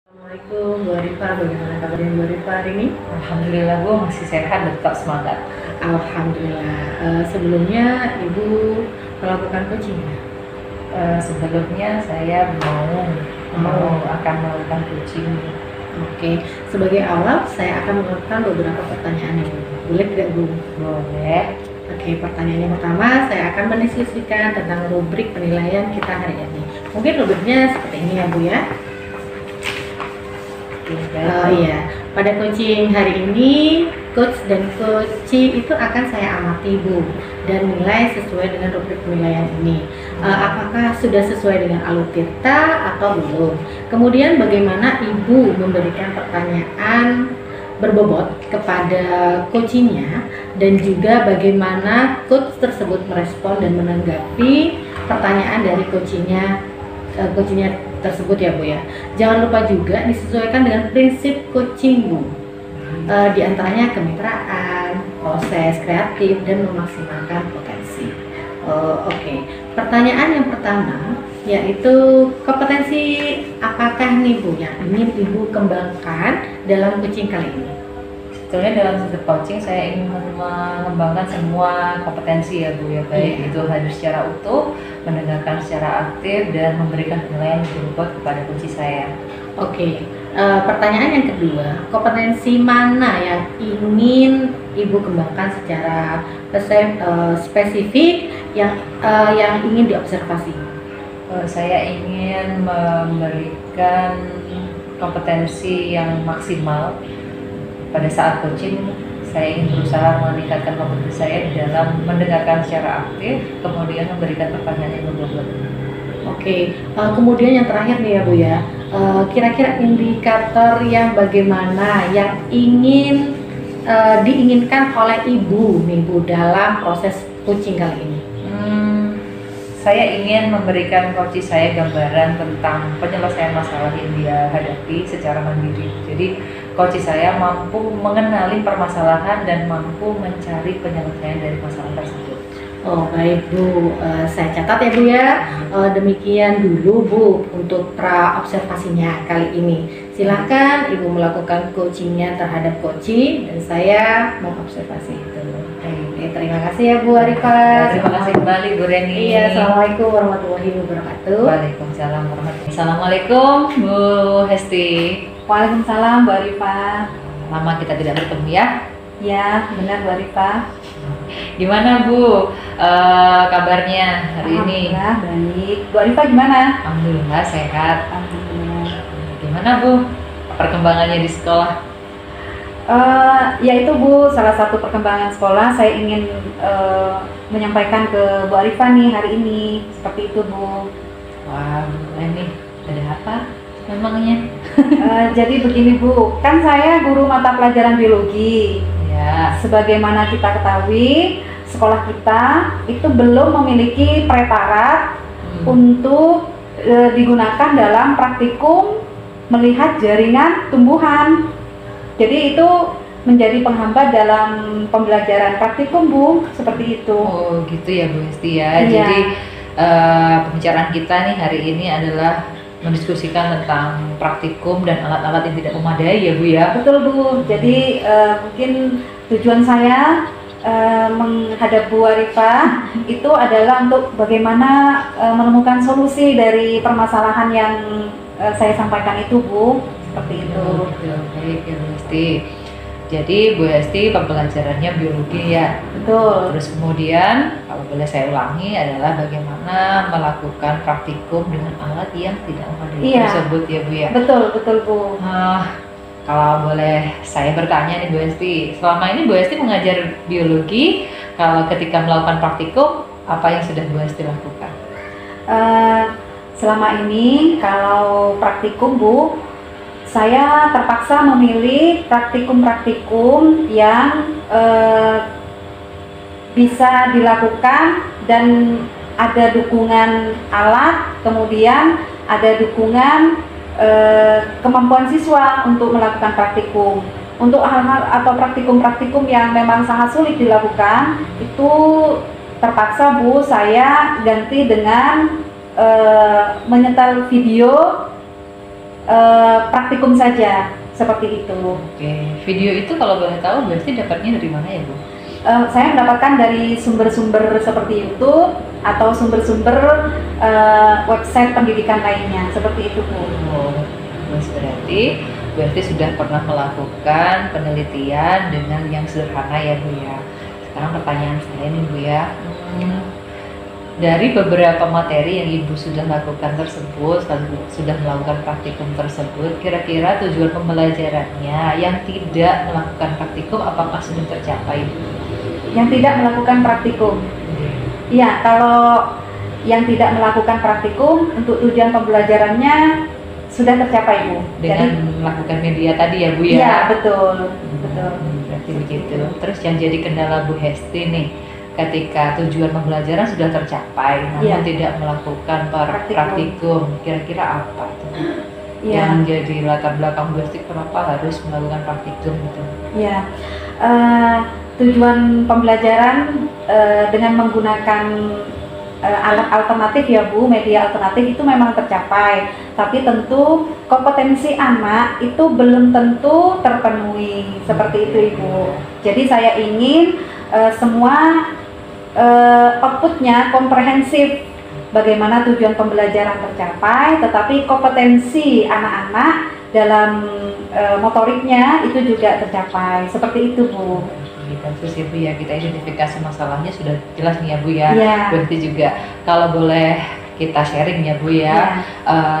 Assalamualaikum Bu Arifa, bagaimana kabarnya Bu Arifa hari ini? Alhamdulillah Bu, masih sehat dan tetap semangat. Alhamdulillah. Sebelumnya Ibu melakukan coaching ya? Sebelumnya saya akan melakukan coaching. Oke, sebagai awal saya akan melakukan beberapa pertanyaan Ibu. Boleh tidak Bu? Boleh. Oke, pertanyaan yang pertama saya akan mendiskusikan tentang rubrik penilaian kita hari ini. Mungkin rubriknya seperti ini ya Bu ya. Iya, pada coaching hari ini coach dan coachee itu akan saya amati Bu dan nilai sesuai dengan rubrik penilaian ini. Apakah sudah sesuai dengan alur tirta atau belum? Kemudian bagaimana Ibu memberikan pertanyaan berbobot kepada coachingnya dan juga bagaimana coach tersebut merespon dan menanggapi pertanyaan dari coachingnya tersebut ya Bu ya. Jangan lupa juga disesuaikan dengan prinsip coaching Bu. Di antaranya kemitraan, proses kreatif dan memaksimalkan potensi. Oke. Pertanyaan yang pertama yaitu kompetensi apakah nih Bu yang ingin Ibu kembangkan dalam coaching kali ini? Sebetulnya dalam satu coaching saya ingin mengembangkan semua kompetensi ya Bu ya, baik itu hadir secara utuh, mendengarkan secara aktif dan memberikan penilaian berbobot kepada coaching saya. Oke. Pertanyaan yang kedua, kompetensi mana yang ingin Ibu kembangkan secara spesifik yang ingin diobservasi? Saya ingin memberikan kompetensi yang maksimal pada saat coaching. Saya ingin berusaha meningkatkan kompetensi saya di dalam mendengarkan secara aktif, kemudian memberikan pertanyaan yang berbobot. Oke, kemudian yang terakhir nih ya Bu ya, kira-kira indikator yang bagaimana yang ingin diinginkan oleh Ibu nih Bu dalam proses coaching kali ini? Saya ingin memberikan coach saya gambaran tentang penyelesaian masalah yang dia hadapi secara mandiri. Jadi coach saya mampu mengenali permasalahan dan mampu mencari penyelesaian dari masalah tersebut. Oh baik Bu, saya catat ya Bu ya. Demikian dulu Bu untuk pra observasinya kali ini. Silahkan Ibu melakukan coachingnya terhadap coaching dan saya mengobservasi itu. Oke, terima kasih ya Bu Arifa. Terima kasih kembali Bu Reni. Iya, Assalamualaikum warahmatullahi wabarakatuh. Waalaikumsalam warahmatullahi wabarakatuh. Assalamualaikum Bu Hesti. Waalaikumsalam Bu Arifa. Lama kita tidak bertemu ya. Ya, benar Bu Arifa. Gimana Bu kabarnya hari ini? Alhamdulillah baik. Bu Arifa gimana? Alhamdulillah sehat. Alhamdulillah. Gimana Bu perkembangannya di sekolah? Ya itu Bu, salah satu perkembangan sekolah saya ingin menyampaikan ke Bu Arifa nih hari ini. Seperti itu Bu. Wah, boleh nih. Ada apa memangnya? Jadi begini Bu, kan saya guru mata pelajaran biologi. Ya. Sebagaimana kita ketahui, sekolah kita itu belum memiliki preparat untuk digunakan dalam praktikum melihat jaringan tumbuhan. Jadi itu menjadi penghambat dalam pembelajaran praktikum Bu, seperti itu. Oh gitu ya Bu Hesti ya. Iya. Jadi pembicaraan kita nih hari ini adalah mendiskusikan tentang praktikum dan alat-alat yang tidak memadai ya Bu ya. Betul Bu, jadi mungkin tujuan saya menghadap Bu Arifa itu adalah untuk bagaimana menemukan solusi dari permasalahan yang saya sampaikan itu Bu, seperti itu. Baik ya Bu Hesti. Jadi Bu Hesti pembelajarannya biologi ya. Betul. Terus kemudian kalau boleh saya ulangi adalah bagaimana melakukan praktikum dengan alat yang tidak memadai tersebut ya Bu ya. Betul, betul Bu. Kalau boleh saya bertanya nih Bu Hesti, selama ini Bu Hesti mengajar biologi, kalau ketika melakukan praktikum apa yang sudah Bu Hesti lakukan? Selama ini kalau praktikum Bu, saya terpaksa memilih praktikum-praktikum yang bisa dilakukan dan ada dukungan alat, kemudian ada dukungan kemampuan siswa untuk melakukan praktikum. Untuk hal-hal atau praktikum-praktikum yang memang sangat sulit dilakukan, itu terpaksa Bu saya ganti dengan menyetel video praktikum saja, seperti itu. Oke, video itu kalau boleh tahu berarti dapatnya dari mana ya Bu? Saya mendapatkan dari sumber-sumber seperti YouTube atau sumber-sumber website pendidikan lainnya, seperti itu Bu. Oh, berarti sudah pernah melakukan penelitian dengan yang sederhana ya Bu ya. Sekarang pertanyaan saya nih Bu ya, dari beberapa materi yang Ibu sudah lakukan tersebut, sudah melakukan praktikum tersebut, kira-kira tujuan pembelajarannya yang tidak melakukan praktikum apakah sudah tercapai? Yang tidak melakukan praktikum, iya, kalau yang tidak melakukan praktikum untuk tujuan pembelajarannya sudah tercapai Bu. Dengan melakukan media tadi ya Bu ya? Iya, betul, betul. Berarti begitu. Terus yang jadi kendala Bu Hesti nih, ketika tujuan pembelajaran sudah tercapai, namun tidak melakukan praktikum, kira-kira apa tuh? Yang jadi latar belakang Bu Hesti kenapa harus melakukan praktikum gitu? Iya, tujuan pembelajaran dengan menggunakan alat alternatif ya Bu, media alternatif itu memang tercapai, tapi tentu kompetensi anak itu belum tentu terpenuhi, seperti itu Ibu. Jadi saya ingin semua outputnya komprehensif, bagaimana tujuan pembelajaran tercapai, tetapi kompetensi anak-anak dalam motoriknya itu juga tercapai, seperti itu Bu. Terus ya Bu ya, kita identifikasi masalahnya sudah jelas nih ya Bu ya. Berarti juga kalau boleh kita sharing ya Bu ya,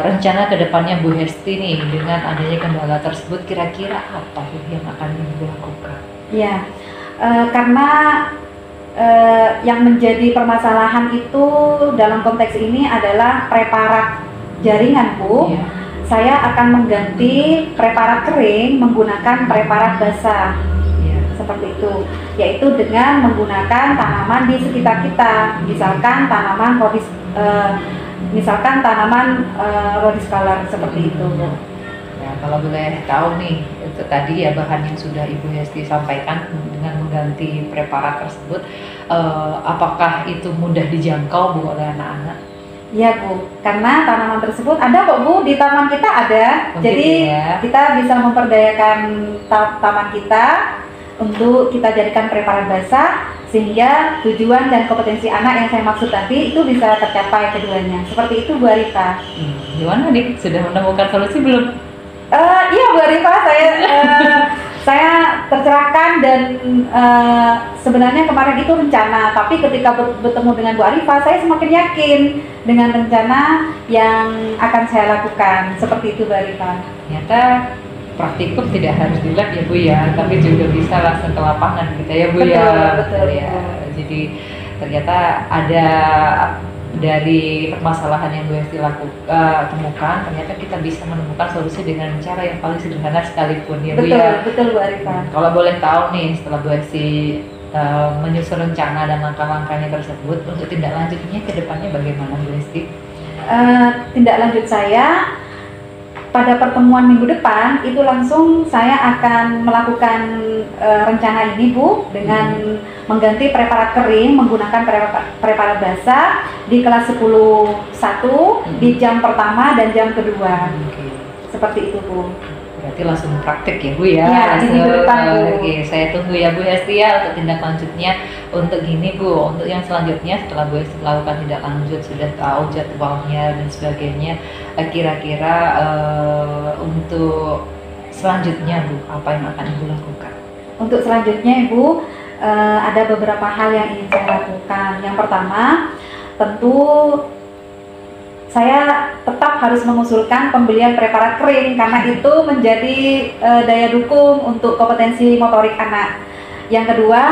rencana kedepannya Bu Hesti nih dengan adanya kendala tersebut, kira-kira apa Bu yang akan Ibu lakukan? Ya, karena yang menjadi permasalahan itu dalam konteks ini adalah preparat jaringan Bu. Saya akan mengganti preparat kering menggunakan preparat basah, seperti itu, yaitu dengan menggunakan tanaman di sekitar kita, misalkan tanaman rhodus color, seperti itu. Ya, kalau boleh tahu nih, itu tadi ya bahan yang sudah Ibu Hesti sampaikan dengan mengganti preparat tersebut, apakah itu mudah dijangkau Bu oleh anak-anak? Iya Bu, karena tanaman tersebut ada kok Bu, di taman kita ada. Jadi kita bisa memperdayakan taman kita untuk kita jadikan preparat basah, sehingga tujuan dan kompetensi anak yang saya maksud tadi itu bisa tercapai keduanya. Seperti itu Bu Arifah. Gimana nih, sudah menemukan solusi belum? Iya Bu Arifah, saya tercerahkan dan sebenarnya kemarin itu rencana, tapi ketika bertemu dengan Bu Arifah, saya semakin yakin dengan rencana yang akan saya lakukan. Seperti itu Bu Arifah. Ternyata praktikum tidak harus di lab ya Bu ya, tapi juga bisa langsung ke lapangan gitu ya Bu. Betul ya. Jadi ternyata ada dari permasalahan yang Bu Hesti temukan, ternyata kita bisa menemukan solusi dengan cara yang paling sederhana sekalipun ya Bu ya. Betul Bu Arifah. Kalau boleh tahu nih, setelah Bu Hesti menyusun rencana dan langkah-langkahnya tersebut, untuk tindak lanjutnya ke depannya bagaimana Bu Hesti? Tindak lanjut saya pada pertemuan minggu depan itu langsung saya akan melakukan rencana ini Bu, dengan mengganti preparat kering menggunakan preparat basah di kelas 10-1 di jam pertama dan jam kedua. Seperti itu Bu. Berarti langsung praktek ya Bu ya? Iya, di minggu depan Bu. Oke, saya tunggu ya Bu Hesti ya untuk tindak lanjutnya. Untuk gini Bu, untuk yang selanjutnya setelah Bu Hesti melakukan tindak lanjut, sudah tahu jadwalnya dan sebagainya, kira-kira untuk selanjutnya Bu, apa yang akan Ibu lakukan? Untuk selanjutnya Ibu, ada beberapa hal yang ingin saya lakukan. Yang pertama, tentu saya tetap harus mengusulkan pembelian preparat kering, karena itu menjadi daya dukung untuk kompetensi motorik anak. Yang kedua,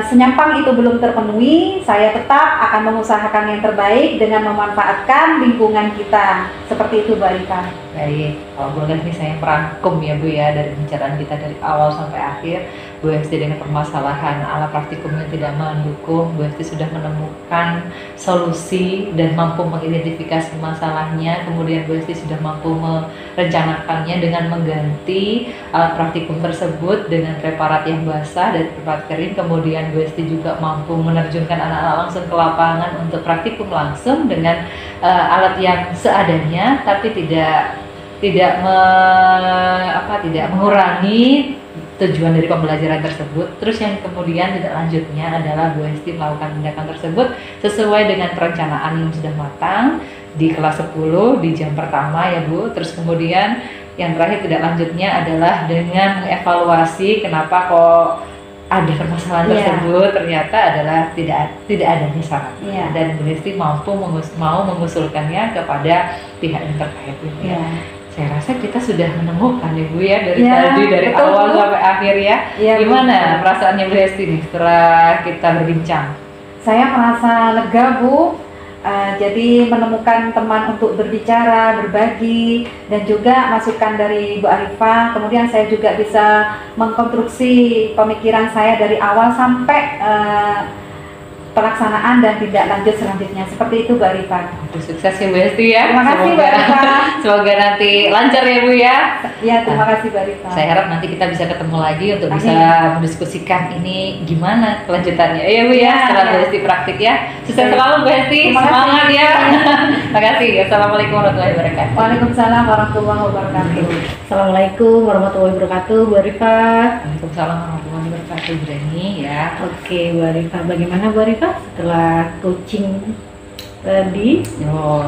senyampang itu belum terpenuhi, saya tetap akan mengusahakan yang terbaik dengan memanfaatkan lingkungan kita. Seperti itu Bu Arifah. Baik, kalau boleh nih saya merangkum ya Bu ya, dari pembicaraan kita dari awal sampai akhir, Bu Hesti dengan permasalahan alat praktikum yang tidak mendukung, Bu Hesti sudah menemukan solusi dan mampu mengidentifikasi masalahnya. Kemudian Bu Hesti sudah mampu merencanakannya dengan mengganti alat praktikum tersebut dengan preparat yang basah dan preparat kering. Kemudian Bu Hesti juga mampu menerjunkan anak-anak langsung ke lapangan untuk praktikum langsung dengan alat yang seadanya, tapi tidak mengurangi tujuan dari pembelajaran tersebut. Terus yang kemudian tidak lanjutnya adalah Bu Hesti melakukan tindakan tersebut sesuai dengan perencanaan yang sudah matang di kelas 10 di jam pertama ya Bu. Terus kemudian yang terakhir tidak lanjutnya adalah dengan mengevaluasi kenapa kok ada permasalahan tersebut, ternyata adalah tidak adanya syarat. Dan Bu Hesti mau mengusulkannya kepada pihak yang terkait gitu ya. Saya rasa kita sudah menemukan Ibu ya dari tadi, dari awal sampai akhir ya. Gimana perasaannya Bu Hesti nih setelah kita berbincang? Saya merasa lega Bu, jadi menemukan teman untuk berbicara, berbagi, dan juga masukan dari Bu Arifah. Kemudian saya juga bisa mengkonstruksi pemikiran saya dari awal sampai pelaksanaan dan tidak lanjut selanjutnya. Seperti itu Bu Arifah. Sukses ya Bu Hesti ya. Terima kasih Bu Arifah. Semoga nanti lancar ya Bu ya. Ya, terima kasih Bu Arifah. Saya harap nanti kita bisa ketemu lagi untuk bisa mendiskusikan ini gimana kelanjutannya. Iya Bu ya, setelah Bu Hesti praktik ya. Sukses selalu Bu Hesti. Semangat ya. Terima kasih. Assalamualaikum warahmatullahi wabarakatuh. Waalaikumsalam warahmatullahi wabarakatuh. Assalamualaikum warahmatullahi wabarakatuh, Bu Arifah. Waalaikumsalam warahmatullahi wabarakatuh, Bu Reni ya. Oke, Bu Arifah, bagaimana Bu Arifah setelah coaching tadi?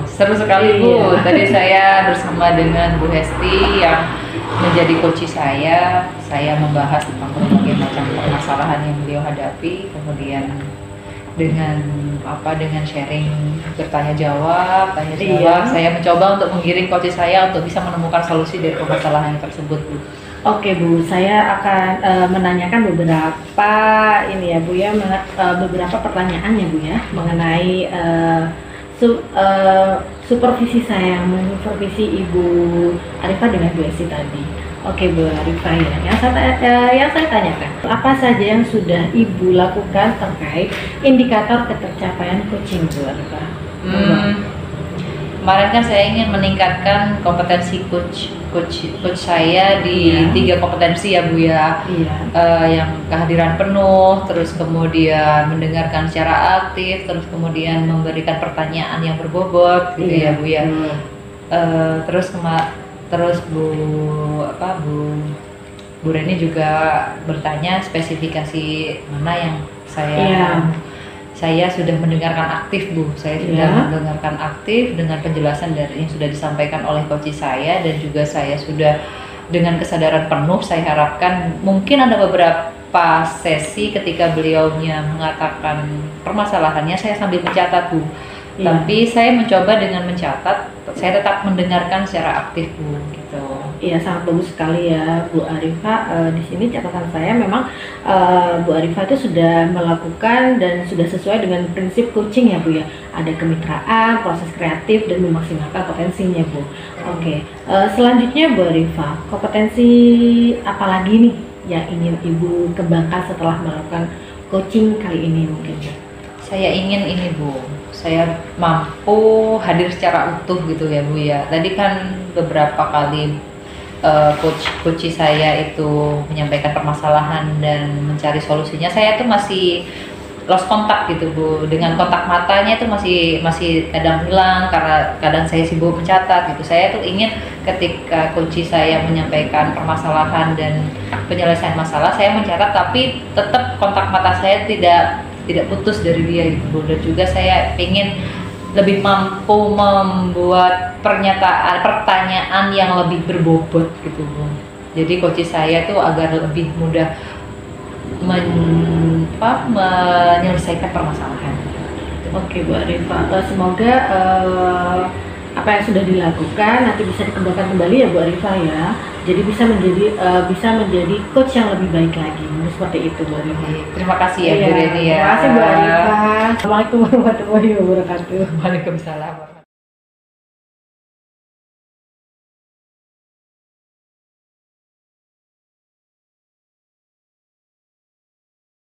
Seru sekali Bu. Tadi saya bersama dengan Bu Hesti yang menjadi coach saya membahas tentang berbagai macam permasalahan yang beliau hadapi, kemudian dengan sharing, bertanya jawab, saya mencoba untuk menggiring coach saya untuk bisa menemukan solusi dari permasalahan tersebut Bu. Oke Bu, saya akan menanyakan beberapa beberapa pertanyaan ya Bu ya mengenai supervisi saya, supervisi Ibu Arifah dengan Bu Hesti tadi. Oke Bu Arifah ya, yang saya tanyakan, apa saja yang sudah Ibu lakukan terkait indikator ketercapaian coaching Bu Arifah? Kemarin kan saya ingin meningkatkan kompetensi coach saya di 3 kompetensi ya Bu ya. Yang kehadiran penuh, terus kemudian mendengarkan secara aktif, terus kemudian memberikan pertanyaan yang berbobot gitu ya Bu ya. Terus Bu Reni juga bertanya spesifikasi mana yang saya sudah mendengarkan aktif Bu. Saya sudah mendengarkan aktif dengan penjelasan dari yang sudah disampaikan oleh coach saya, dan juga saya sudah dengan kesadaran penuh. Saya harapkan mungkin ada beberapa sesi ketika beliaunya mengatakan permasalahannya, saya sambil mencatat Bu. Tapi saya mencoba dengan mencatat, saya tetap mendengarkan secara aktif Bu gitu. Iya, sangat bagus sekali ya Bu Arifah. Di sini catatan saya memang Bu Arifah itu sudah melakukan dan sudah sesuai dengan prinsip coaching ya Bu ya. Ada kemitraan, proses kreatif, dan memaksimalkan potensinya Bu. Oke, selanjutnya Bu Arifah, kompetensi apa lagi nih yang ingin Ibu kembangkan setelah melakukan coaching kali ini mungkin? Saya ingin ini Bu, saya mampu hadir secara utuh gitu ya Bu ya. Tadi kan beberapa kali coach saya itu menyampaikan permasalahan dan mencari solusinya, saya tuh masih lost kontak gitu Bu, dengan kontak matanya itu masih kadang hilang karena kadang saya sibuk mencatat gitu. Saya tuh ingin ketika coach saya menyampaikan permasalahan dan penyelesaian masalah, saya mencatat tapi tetap kontak mata saya tidak putus dari dia gitu Bu. Dan juga saya ingin lebih mampu membuat pertanyaan yang lebih berbobot gitu Bu. Jadi coach saya tuh agar lebih mudah menyelesaikan permasalahan. Oke Bu Arifah, semoga apa yang sudah dilakukan nanti bisa dikembangkan kembali ya Bu Arifah ya. Jadi bisa menjadi coach yang lebih baik lagi. Seperti itu Bu Arifah. Terima kasih ya Bu Reni ya. Terima kasih Bu Arifah. Assalamualaikum warahmatullahi wabarakatuh. Waalaikumsalam.